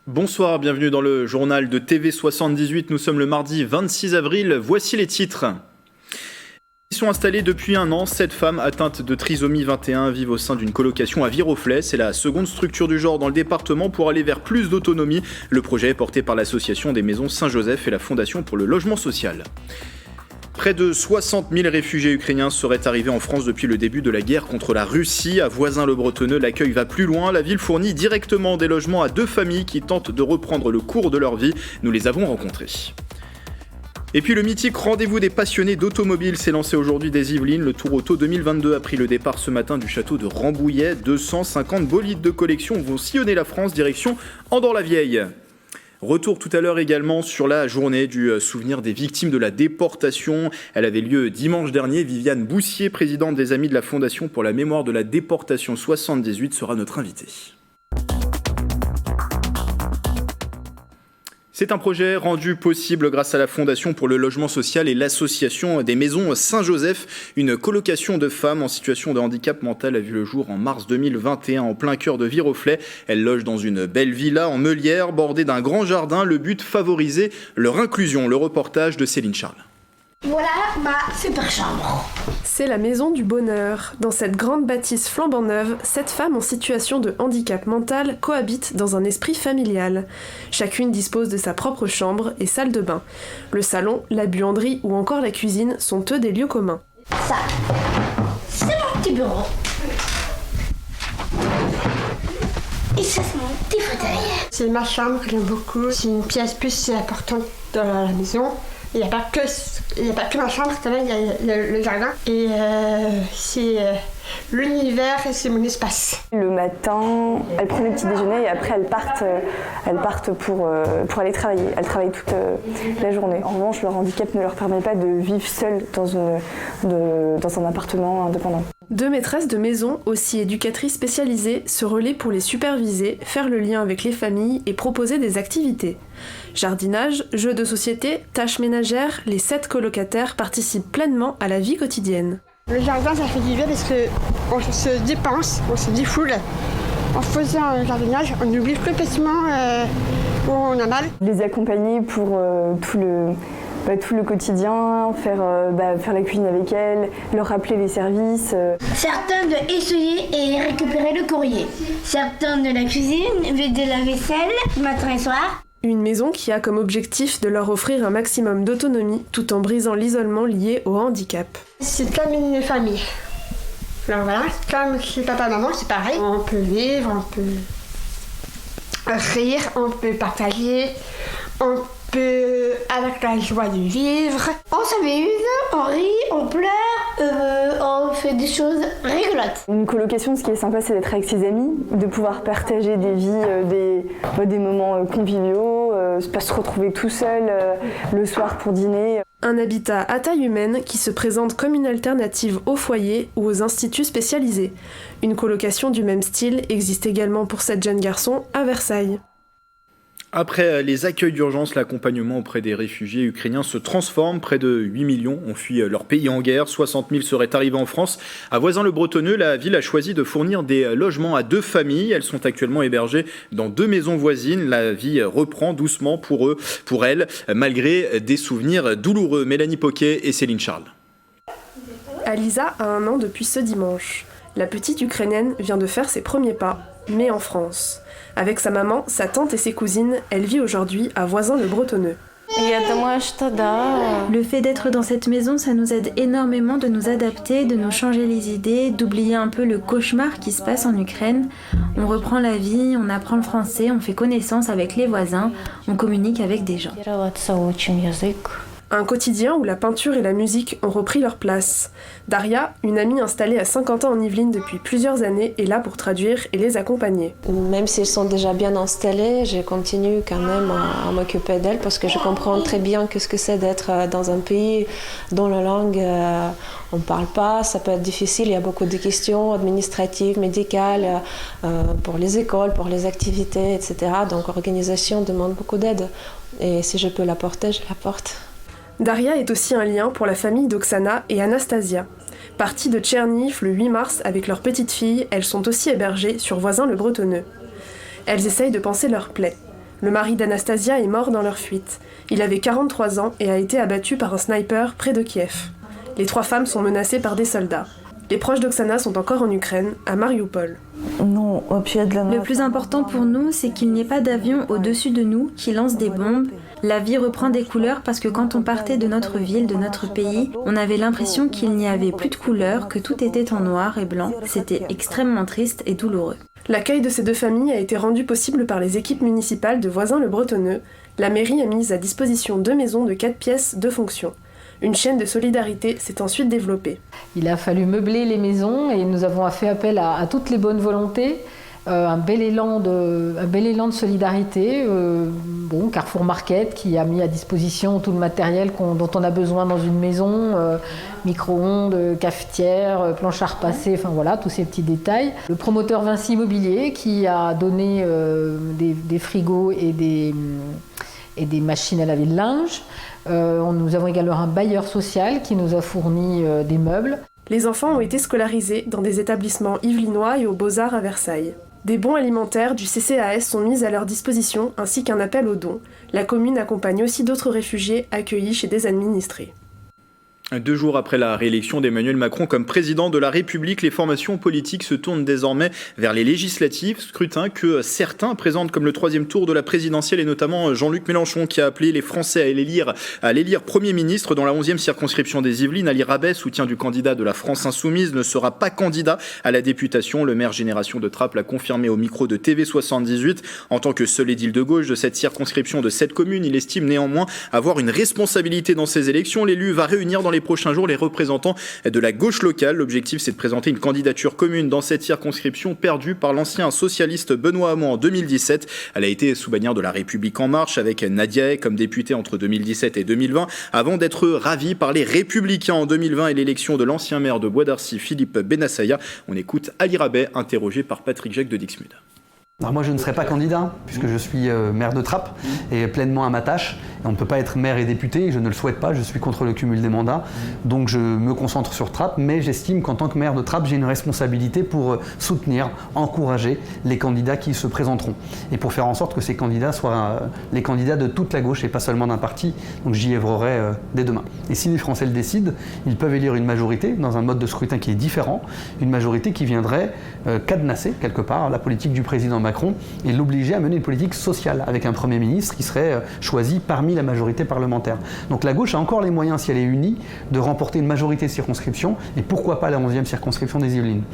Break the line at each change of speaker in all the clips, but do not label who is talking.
Bonsoir, bienvenue dans le journal de TV78. Nous sommes le mardi 26 avril. Voici les titres. Ils sont installés depuis un an. 7 femmes atteintes de trisomie 21 vivent au sein d'une colocation à Viroflay. C'est la seconde structure du genre dans le département pour aller vers plus d'autonomie. Le projet est porté par l'association des maisons Saint-Joseph et la Fondation pour le logement social. Près de 60 000 réfugiés ukrainiens seraient arrivés en France depuis le début de la guerre contre la Russie. À Voisins-le-Bretonneux, l'accueil va plus loin. La ville fournit directement des logements à 2 familles qui tentent de reprendre le cours de leur vie. Nous les avons rencontrés. Et puis le mythique rendez-vous des passionnés d'automobile s'est lancé aujourd'hui des Yvelines. Le Tour Auto 2022 a pris le départ ce matin du château de Rambouillet. 250 bolides de collection vont sillonner la France, direction Andorre-la-Vieille. Retour tout à l'heure également sur la journée du souvenir des victimes de la déportation. Elle avait lieu dimanche dernier. Viviane Boussier, présidente des Amis de la Fondation pour la mémoire de la déportation 78, sera notre invitée. C'est un projet rendu possible grâce à la Fondation pour le logement social et l'association des maisons Saint-Joseph. Une colocation de femmes en situation de handicap mental a vu le jour en mars 2021 en plein cœur de Viroflay. Elles logent dans une belle villa en meulière bordée d'un grand jardin. Le but, favoriser leur inclusion. Le reportage de Céline Charles.
Voilà ma super chambre.
C'est la maison du bonheur. Dans cette grande bâtisse flambant neuve, 7 femmes en situation de handicap mental cohabitent dans un esprit familial. Chacune dispose de sa propre chambre et salle de bain. Le salon, la buanderie ou encore la cuisine sont eux des lieux communs.
Ça, c'est mon petit bureau. Et ça, c'est mon petit fauteuil.
C'est ma chambre que j'aime beaucoup. C'est une pièce plus importante dans la maison. Il n'y a pas que ma chambre, il y a le jardin. Et c'est l'univers et c'est mon espace.
Le matin, elles prennent le petit déjeuner et après elles partent pour aller travailler. Elles travaillent toute la journée. En revanche, leur handicap ne leur permet pas de vivre seules dans un appartement indépendant.
2 maîtresses de maison, aussi éducatrices spécialisées, se relaient pour les superviser, faire le lien avec les familles et proposer des activités. Jardinage, jeux de société, tâches ménagères, les 7 colocataires participent pleinement à la vie quotidienne.
Le jardin, ça fait du bien parce qu'on se dépense, on se défoule. En faisant un jardinage, on oublie complètement où on a mal.
Les accompagner pour tout le quotidien, faire la cuisine avec elles, leur rappeler les services.
Certains de essuyer et récupérer le courrier. Certains de la cuisine, vider la vaisselle, matin et soir.
Une maison qui a comme objectif de leur offrir un maximum d'autonomie tout en brisant l'isolement lié au handicap.
C'est comme une famille. Alors voilà, comme chez papa et maman, c'est pareil. On peut vivre, on peut rire, on peut partager, on peut avec la joie de vivre.
On s'amuse, on rit, on pleure, on fait des choses rigolotes.
Une colocation, ce qui est sympa, c'est d'être avec ses amis, de pouvoir partager des vies, des moments conviviaux, pas se retrouver tout seul le soir pour dîner.
Un habitat à taille humaine qui se présente comme une alternative aux foyers ou aux instituts spécialisés. Une colocation du même style existe également pour 7 jeunes garçons à Versailles.
Après les accueils d'urgence, l'accompagnement auprès des réfugiés ukrainiens se transforme. Près de 8 millions ont fui leur pays en guerre. 60 000 seraient arrivés en France. À Voisins-le-Bretonneux, la ville a choisi de fournir des logements à 2 familles. Elles sont actuellement hébergées dans 2 maisons voisines. La vie reprend doucement pour elles, malgré des souvenirs douloureux. Mélanie Poquet et Céline Charles.
Alisa a 1 an depuis ce dimanche. La petite Ukrainienne vient de faire ses premiers pas, mais en France. Avec sa maman, sa tante et ses cousines, elle vit aujourd'hui à Voisins-le-Bretonneux.
Le fait d'être dans cette maison, ça nous aide énormément de nous adapter, de nous changer les idées, d'oublier un peu le cauchemar qui se passe en Ukraine. On reprend la vie, on apprend le français, on fait connaissance avec les voisins, on communique avec des gens.
Un quotidien où la peinture et la musique ont repris leur place. Daria, une amie installée à Saint-Quentin en Yvelines depuis plusieurs années, est là pour traduire et les accompagner.
Même s'ils sont déjà bien installés, je continue quand même à m'occuper d'elles parce que je comprends très bien ce que c'est d'être dans un pays dont la langue on ne parle pas, ça peut être difficile, il y a beaucoup de questions administratives, médicales, pour les écoles, pour les activités, etc. Donc l'organisation demande beaucoup d'aide et si je peux l'apporter, je l'apporte.
Daria est aussi un lien pour la famille d'Oksana et Anastasia. Parties de Tcherniv le 8 mars avec leur petite fille, elles sont aussi hébergées sur Voisins-le-Bretonneux. Elles essayent de panser leurs plaies. Le mari d'Anastasia est mort dans leur fuite. Il avait 43 ans et a été abattu par un sniper près de Kiev. Les 3 femmes sont menacées par des soldats. Les proches d'Oksana sont encore en Ukraine, à Mariupol.
Le plus important pour nous, c'est qu'il n'y ait pas d'avion au-dessus de nous qui lance des bombes. La vie reprend des couleurs parce que quand on partait de notre ville, de notre pays, on avait l'impression qu'il n'y avait plus de couleurs, que tout était en noir et blanc. C'était extrêmement triste et douloureux.
L'accueil de ces 2 familles a été rendu possible par les équipes municipales de Voisins-le-Bretonneux. La mairie a mis à disposition 2 maisons de 4 pièces, 2 fonctions. Une chaîne de solidarité s'est ensuite développée.
Il a fallu meubler les maisons et nous avons fait appel à toutes les bonnes volontés. Un bel élan de solidarité. Carrefour Market qui a mis à disposition tout le matériel dont on a besoin dans une maison, micro-ondes, cafetière, planche à repasser, enfin voilà, tous ces petits détails. Le promoteur Vinci Immobilier qui a donné des frigos et des machines à laver le linge. Nous avons également un bailleur social qui nous a fourni des meubles.
Les enfants ont été scolarisés dans des établissements yvelinois et aux Beaux-Arts à Versailles. Des bons alimentaires du CCAS sont mis à leur disposition ainsi qu'un appel aux dons. La commune accompagne aussi d'autres réfugiés accueillis chez des administrés.
2 jours après la réélection d'Emmanuel Macron comme président de la République, les formations politiques se tournent désormais vers les législatives, scrutin que certains présentent comme le 3e tour de la présidentielle et notamment Jean-Luc Mélenchon qui a appelé les Français à l'élire Premier ministre dans la 11e circonscription des Yvelines. Ali Rabet, soutien du candidat de la France Insoumise, ne sera pas candidat à la députation. Le maire Génération de Trappes l'a confirmé au micro de TV78. En tant que seul édile de gauche de cette circonscription de 7 communes, il estime néanmoins avoir une responsabilité dans ces élections. L'élu va réunir dans les prochains jours les représentants de la gauche locale. L'objectif, c'est de présenter une candidature commune dans cette circonscription perdue par l'ancien socialiste Benoît Hamon en 2017. Elle a été sous bannière de La République En Marche avec Nadia Hay comme députée entre 2017 et 2020 avant d'être ravie par les Républicains en 2020 et l'élection de l'ancien maire de Bois d'Arcy, Philippe Benassaya. On écoute Ali Rabet, interrogé par Patrick Jacques de Dixmude.
Alors moi je ne serai pas candidat puisque je suis maire de Trappes et pleinement à ma tâche. Et on ne peut pas être maire et député, je ne le souhaite pas, je suis contre le cumul des mandats. Donc je me concentre sur Trappes, mais j'estime qu'en tant que maire de Trappes, j'ai une responsabilité pour soutenir, encourager les candidats qui se présenteront. Et pour faire en sorte que ces candidats soient les candidats de toute la gauche et pas seulement d'un parti. Donc j'y œuvrerai dès demain. Et si les Français le décident, ils peuvent élire une majorité dans un mode de scrutin qui est différent, une majorité qui viendrait cadenasser quelque part la politique du président Macron et l'obliger à mener une politique sociale avec un Premier ministre qui serait choisi parmi la majorité parlementaire. Donc la gauche a encore les moyens, si elle est unie, de remporter une majorité de circonscriptions et pourquoi pas la 11e circonscription des Yvelines.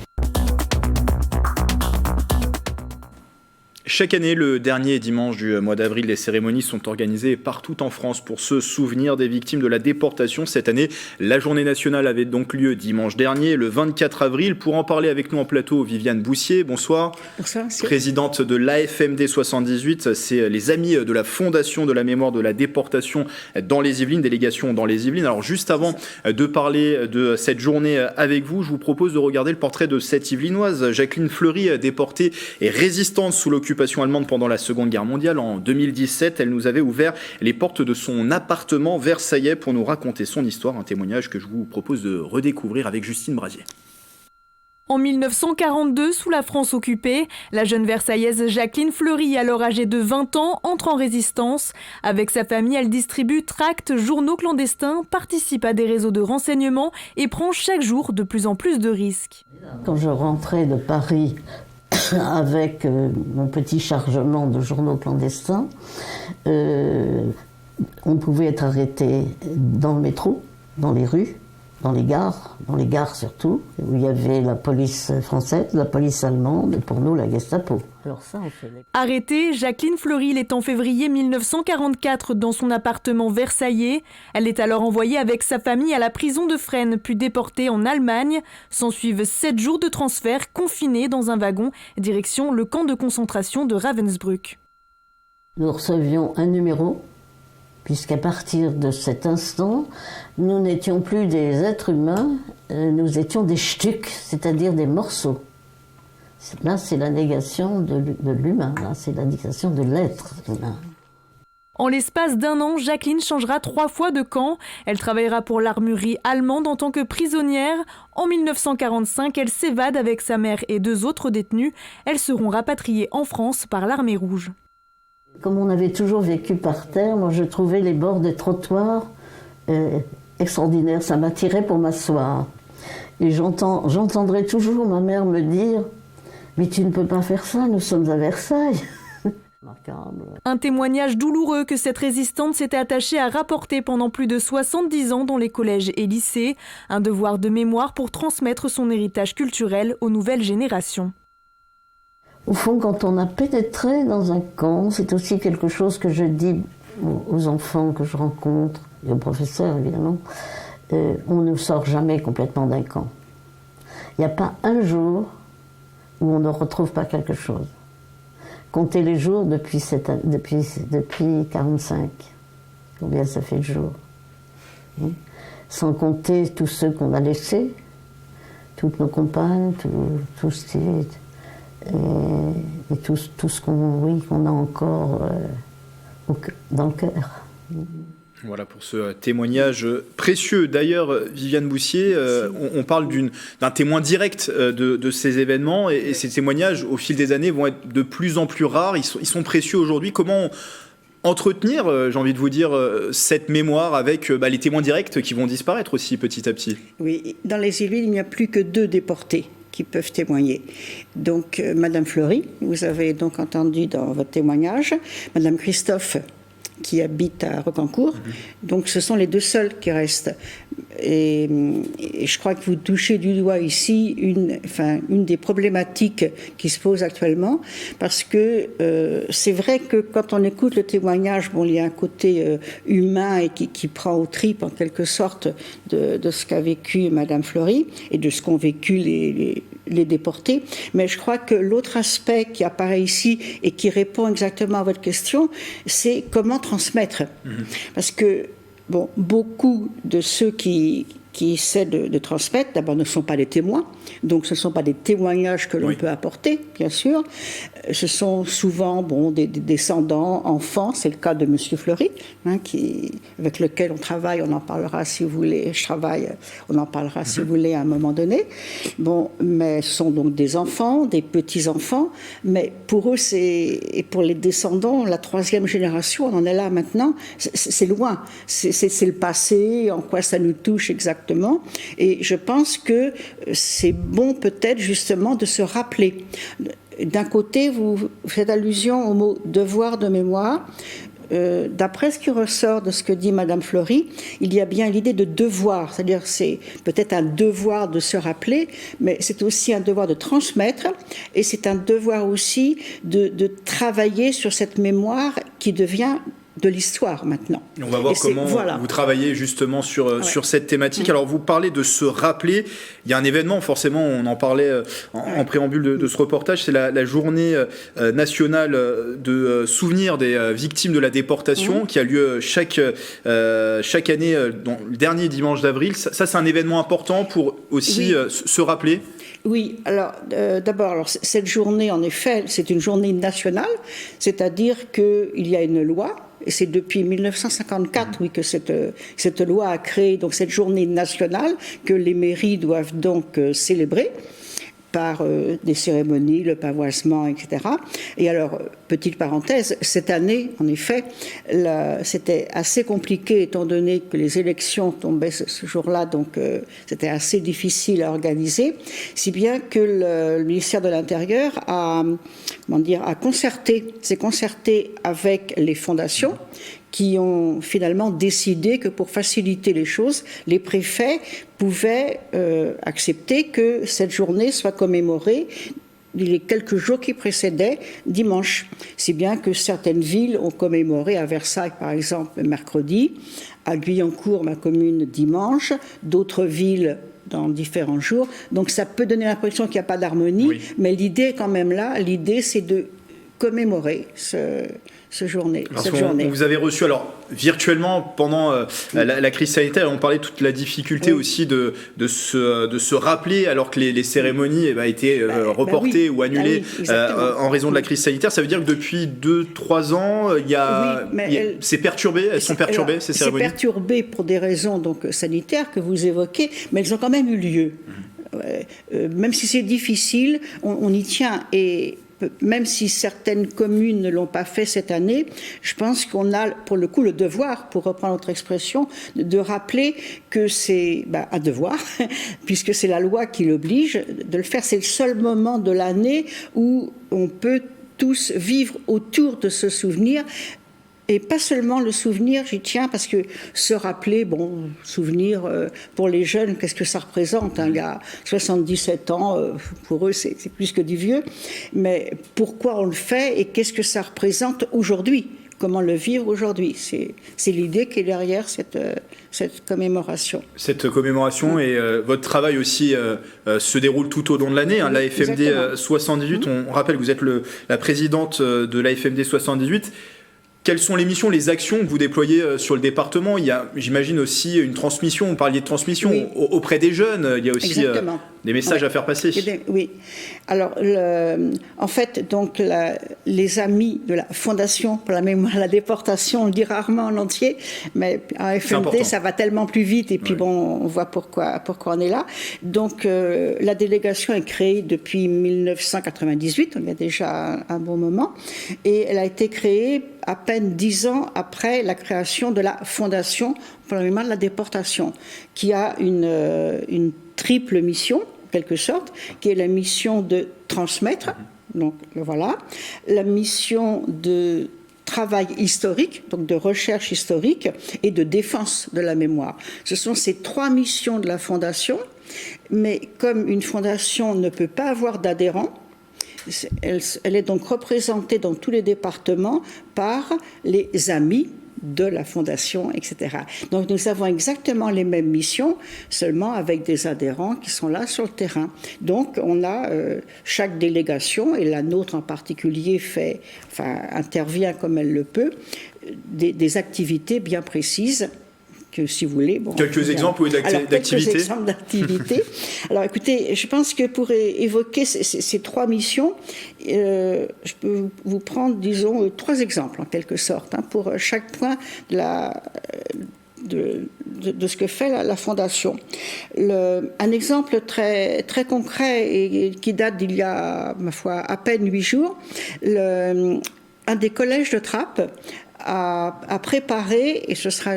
Chaque année, le dernier dimanche du mois d'avril, les cérémonies sont organisées partout en France pour se souvenir des victimes de la déportation. Cette année, la journée nationale avait donc lieu dimanche dernier, le 24 avril. Pour en parler avec nous en plateau, Viviane Boussier, bonsoir.
Bonsoir, monsieur.
Présidente de l'AFMD 78, c'est les amis de la Fondation de la mémoire de la déportation dans les Yvelines, délégation dans les Yvelines. Alors juste avant de parler de cette journée avec vous, je vous propose de regarder le portrait de cette Yvelinoise, Jacqueline Fleury, déportée et résistante sous l'occupation allemande pendant la Seconde Guerre mondiale. En 2017, elle nous avait ouvert les portes de son appartement versaillais pour nous raconter son histoire, un témoignage que je vous propose de redécouvrir avec Justine Brasier.
En 1942, sous la France occupée, la jeune Versaillaise Jacqueline Fleury, alors âgée de 20 ans, entre en résistance. Avec sa famille, elle distribue tracts, journaux clandestins, participe à des réseaux de renseignement et prend chaque jour de plus en plus de risques.
Quand je rentrais de Paris avec mon petit chargement de journaux clandestins, on pouvait être arrêté dans le métro, dans les rues, dans les gares surtout, où il y avait la police française, la police allemande et pour nous la Gestapo.
Arrêtée, Jacqueline Fleury l'est en février 1944 dans son appartement versaillais. Elle est alors envoyée avec sa famille à la prison de Fresnes, puis déportée en Allemagne. S'ensuivent 7 jours de transfert confinés dans un wagon, direction le camp de concentration de Ravensbrück.
Nous recevions un numéro, puisqu'à partir de cet instant, nous n'étions plus des êtres humains, nous étions des Stücks, c'est-à-dire des morceaux. Là, c'est la négation de l'humain, là, c'est la négation de l'être humain.
En l'espace d'un an, Jacqueline changera 3 fois de camp. Elle travaillera pour l'armurerie allemande en tant que prisonnière. En 1945, elle s'évade avec sa mère et 2 autres détenus. Elles seront rapatriées en France par l'armée rouge.
Comme on avait toujours vécu par terre, moi je trouvais les bords des trottoirs extraordinaires. Ça m'attirait pour m'asseoir. Et j'entendrai toujours ma mère me dire « Mais tu ne peux pas faire ça, nous sommes à Versailles ».
Un témoignage douloureux que cette résistante s'était attachée à rapporter pendant plus de 70 ans dans les collèges et lycées. Un devoir de mémoire pour transmettre son héritage culturel aux nouvelles générations.
Au fond, quand on a pénétré dans un camp, c'est aussi quelque chose que je dis aux enfants que je rencontre, et aux professeurs évidemment, on ne sort jamais complètement d'un camp. Il n'y a pas un jour où on ne retrouve pas quelque chose. Comptez les jours depuis 45. Combien ça fait de jours? Sans compter tous ceux qu'on a laissés, toutes nos compagnes, tout ce qui et tout ce qu'on a encore dans le cœur.
Voilà pour ce témoignage précieux. D'ailleurs, Viviane Boussier, on parle d'un témoin direct de ces événements et ces témoignages, au fil des années, vont être de plus en plus rares. Ils sont précieux aujourd'hui. Comment entretenir, j'ai envie de vous dire, cette mémoire avec les témoins directs qui vont disparaître aussi petit à petit?
Oui, dans les îles, il n'y a plus que 2 déportés qui peuvent témoigner. Donc, Madame Fleury, vous avez donc entendu dans votre témoignage, Madame Christophe, qui habite à Rocancourt. Donc ce sont les 2 seuls qui restent. Et je crois que vous touchez du doigt ici une des problématiques qui se posent actuellement, parce que c'est vrai que quand on écoute le témoignage, il y a un côté humain et qui prend aux tripes en quelque sorte de ce qu'a vécu Madame Fleury et de ce qu'ont vécu les déportés. Mais je crois que l'autre aspect qui apparaît ici et qui répond exactement à votre question, c'est comment transmettre. Parce que beaucoup de ceux qui essaient de transmettre, d'abord ne sont pas des témoins, donc ce ne sont pas des témoignages que l'on peut apporter, bien sûr. Ce sont souvent des descendants, enfants, c'est le cas de Monsieur Fleury, avec lequel on travaille, on en parlera si vous voulez, on en parlera si vous voulez à un moment donné. Mais ce sont donc des enfants, des petits-enfants, mais pour eux, et pour les descendants, la 3e génération, on en est là maintenant, c'est loin, c'est le passé, en quoi ça nous touche exactement, et je pense que c'est bon peut-être justement de se rappeler. D'un côté, vous faites allusion au mot « devoir de mémoire ». D'après ce qui ressort de ce que dit Madame Fleury, il y a bien l'idée de devoir, c'est-à-dire c'est peut-être un devoir de se rappeler, mais c'est aussi un devoir de transmettre, et c'est un devoir aussi de travailler sur cette mémoire qui devient de l'histoire maintenant.
On va voir comment vous travaillez justement sur cette thématique. Alors vous parlez de se rappeler, il y a un événement forcément, on en parlait en préambule de ce reportage, c'est la journée nationale de souvenir des victimes de la déportation qui a lieu chaque année dans le dernier dimanche d'avril. Ça c'est un événement important pour aussi se rappeler.
Oui, alors d'abord, cette journée, en effet, c'est une journée nationale, c'est-à-dire qu'il y a une loi, et c'est depuis 1954 que cette loi a créé donc, cette journée nationale que les mairies doivent donc célébrer par des cérémonies, le pavoisement, etc. Et alors, petite parenthèse, cette année, en effet, c'était assez compliqué étant donné que les élections tombaient ce jour-là, donc c'était assez difficile à organiser, si bien que le ministère de l'Intérieur s'est concerté avec les fondations qui ont finalement décidé que pour faciliter les choses, les préfets pouvaient accepter que cette journée soit commémorée les quelques jours qui précédaient dimanche. Si bien que certaines villes ont commémoré, à Versailles par exemple mercredi, à Guyancourt, ma commune, dimanche, d'autres villes dans différents jours. Donc ça peut donner l'impression qu'il n'y a pas d'harmonie, mais l'idée est quand même là, l'idée c'est de commémorer cette journée.
Vous avez reçu, alors virtuellement, pendant la crise sanitaire, on parlait de toute la difficulté aussi de se rappeler, alors que les cérémonies étaient reportées ou annulées en raison de la crise sanitaire. Ça veut dire que depuis 2-3 ans, c'est perturbé, elles sont perturbées, ces cérémonies.
C'est perturbé pour des raisons donc, sanitaires que vous évoquez, mais elles ont quand même eu lieu. Même si c'est difficile, on y tient. Et même si certaines communes ne l'ont pas fait cette année, je pense qu'on a pour le coup le devoir, pour reprendre notre expression, de rappeler que c'est un devoir, puisque c'est la loi qui l'oblige de le faire. C'est le seul moment de l'année où on peut tous vivre autour de ce souvenir. Et pas seulement le souvenir, j'y tiens, parce que se rappeler, souvenir pour les jeunes, qu'est-ce que ça représente, hein, il y a 77 ans, pour eux c'est plus que du vieux, mais pourquoi on le fait et qu'est-ce que ça représente aujourd'hui ? Comment le vivre aujourd'hui ? C'est l'idée qui est derrière cette commémoration.
Cette commémoration et votre travail aussi se déroule tout au long de l'année. Hein, l'AFMD 78, on rappelle que vous êtes la présidente de l'AFMD 78. Quelles sont les missions, les actions que vous déployez sur le département ? Il y a, j'imagine, aussi une transmission, vous parliez de transmission auprès des jeunes, il y a aussi des messages à faire passer.
Oui. Alors, en fait, donc, les amis de la Fondation pour la mémoire de la déportation, on le dit rarement en entier, mais à FMD, ça va tellement plus vite, et puis on voit pourquoi on est là. Donc, la délégation est créée depuis 1998, il y a déjà un bon moment, et elle a été créée à peine 10 ans après la création de la Fondation pour la mémoire de la déportation, qui a une triple mission, en quelque sorte, qui est la mission de transmettre, donc voilà, la mission de travail historique, donc de recherche historique, et de défense de la mémoire. Ce sont ces trois missions de la Fondation, mais comme une fondation ne peut pas avoir d'adhérents, elle est donc représentée dans tous les départements par les amis de la Fondation, etc. Donc nous avons exactement les mêmes missions, seulement avec des adhérents qui sont là sur le terrain. Donc on a chaque délégation, et la nôtre en particulier intervient comme elle le peut, des activités bien précises. Que, si vous voulez,
quelques exemples d'activités.
Quelques exemples d'activités. Alors écoutez, je pense que pour évoquer ces trois missions, je peux vous prendre, disons, 3 exemples en quelque sorte, hein, pour chaque point de ce que fait la Fondation. Un exemple très, très concret et qui date d'il y a, ma foi, à peine 8 jours, un des collèges de Trappes a préparé, et ce sera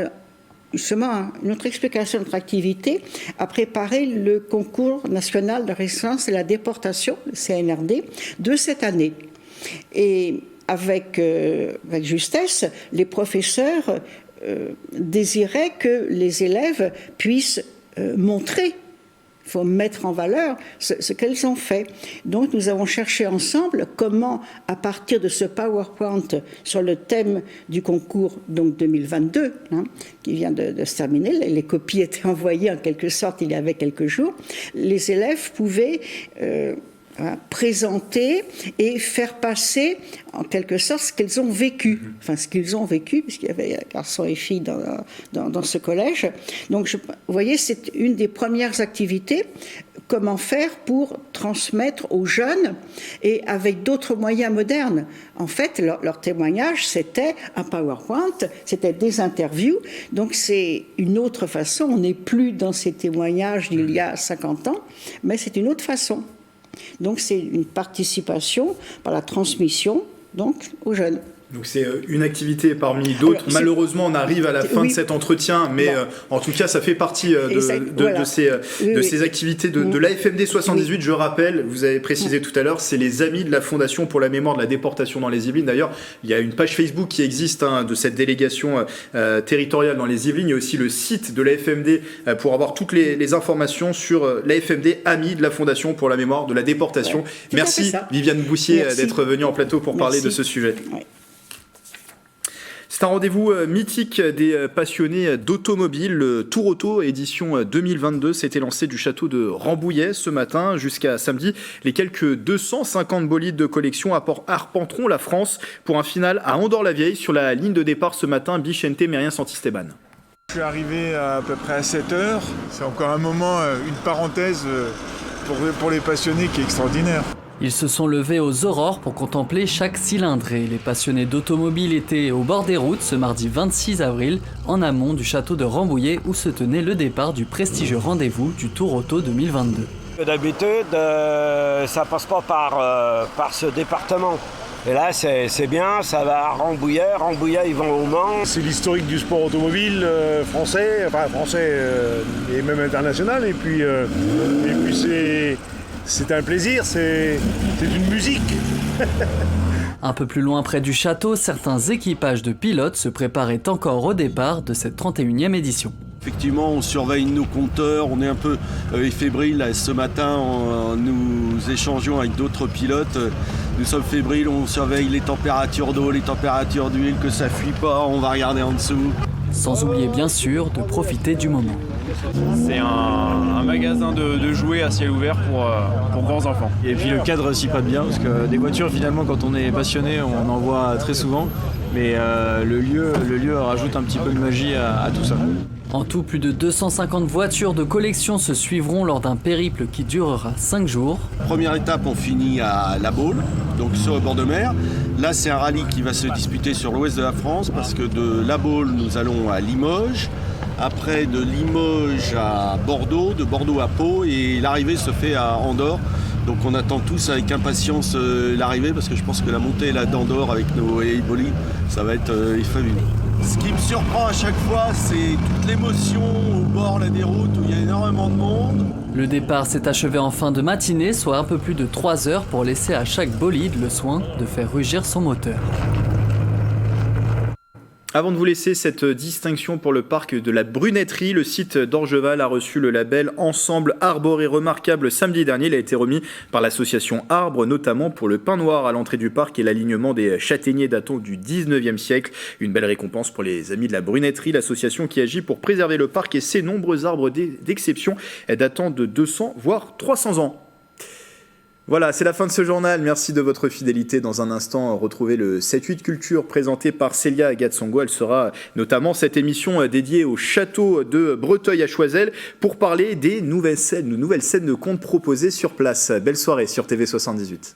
justement notre explication de notre activité, a préparé le concours national de résistance et la déportation, le CNRD, de cette année. Et avec justesse, les professeurs désiraient que les élèves puissent montrer, il faut mettre en valeur ce qu'elles ont fait. Donc nous avons cherché ensemble comment, à partir de ce PowerPoint sur le thème du concours donc 2022, qui vient de se terminer, les copies étaient envoyées en quelque sorte il y avait quelques jours, les élèves pouvaient présenter et faire passer en quelque sorte ce qu'elles ont vécu, puisqu'il y avait garçons et filles dans ce collège. Donc vous voyez, c'est une des premières activités, comment faire pour transmettre aux jeunes et avec d'autres moyens modernes. En fait, leur témoignage, c'était un PowerPoint, c'était des interviews, donc c'est une autre façon, on n'est plus dans ces témoignages d'il y a 50 ans, mais c'est une autre façon. Donc c'est une participation par la transmission donc, aux jeunes.
Donc c'est une activité parmi d'autres. Alors, malheureusement, on arrive à la fin de cet entretien, mais en tout cas, ça fait partie de ces activités de l'AFMD 78. Je rappelle, vous avez précisé tout à l'heure, c'est les amis de la Fondation pour la mémoire de la déportation dans les Yvelines. D'ailleurs, il y a une page Facebook qui existe de cette délégation territoriale dans les Yvelines. Il y a aussi le site de l'AFMD pour avoir toutes les informations sur l'AFMD, amis de la Fondation pour la mémoire de la déportation. Merci Viviane Boussier d'être venue en plateau pour parler de ce sujet. C'est un rendez-vous mythique des passionnés d'automobile. Le Tour Auto édition 2022 s'était lancé du château de Rambouillet ce matin jusqu'à samedi. Les quelques 250 bolides de collection arpenteront la France pour un final à Andorre-la-Vieille sur la ligne de départ ce matin, Bichente Mérien-Santisteban.
Je suis arrivé à peu près à 7h. C'est encore un moment, une parenthèse pour les passionnés qui est extraordinaire.
Ils se sont levés aux aurores pour contempler chaque cylindrée. Les passionnés d'automobile étaient au bord des routes ce mardi 26 avril, en amont du château de Rambouillet où se tenait le départ du prestigieux rendez-vous du Tour Auto 2022.
D'habitude, ça passe pas par ce département. Et là, c'est bien, ça va à Rambouillet. Rambouillet, ils vont au Mans.
C'est l'historique du sport automobile français et même international. Et puis c'est un plaisir, c'est une musique.
Un peu plus loin près du château, certains équipages de pilotes se préparaient encore au départ de cette 31e édition.
Effectivement, on surveille nos compteurs, on est un peu fébrile. Ce matin, nous échangeons avec d'autres pilotes. Nous sommes fébriles, on surveille les températures d'eau, les températures d'huile, que ça fuit pas, on va regarder en dessous.
Sans oublier bien sûr de profiter du moment.
C'est un magasin de jouets à ciel ouvert pour grands enfants.
Et puis le cadre s'y prête bien, parce que des voitures, finalement, quand on est passionné, on en voit très souvent. Mais le lieu rajoute un petit peu de magie à tout ça.
En tout, plus de 250 voitures de collection se suivront lors d'un périple qui durera 5 jours.
Première étape, on finit à La Baule, donc sur le bord de mer. Là, c'est un rallye qui va se disputer sur l'ouest de la France, parce que de La Baule, nous allons à Limoges. Après, de Limoges à Bordeaux, de Bordeaux à Pau, et l'arrivée se fait à Andorre. Donc on attend tous avec impatience l'arrivée, parce que je pense que la montée là d'Andorre avec nos bolides, ça va être fabuleux. Ce qui me surprend à chaque fois, c'est toute l'émotion au bord là, des routes où il y a énormément de monde.
Le départ s'est achevé en fin de matinée, soit un peu plus de 3 heures pour laisser à chaque bolide le soin de faire rugir son moteur.
Avant de vous laisser cette distinction pour le parc de la Brunetterie, le site d'Orgeval a reçu le label Ensemble Arboré Remarquable samedi dernier. Il a été remis par l'association Arbre, notamment pour le pin noir à l'entrée du parc et l'alignement des châtaigniers datant du 19e siècle. Une belle récompense pour les amis de la Brunetterie, l'association qui agit pour préserver le parc et ses nombreux arbres d'exception datant de 200 voire 300 ans. Voilà, c'est la fin de ce journal. Merci de votre fidélité. Dans un instant, retrouvez le 7-8 Culture présenté par Célia Agatsongo. Elle sera notamment cette émission dédiée au château de Breteuil à Choiseul pour parler des nouvelles scènes de contes proposées sur place. Belle soirée sur TV78.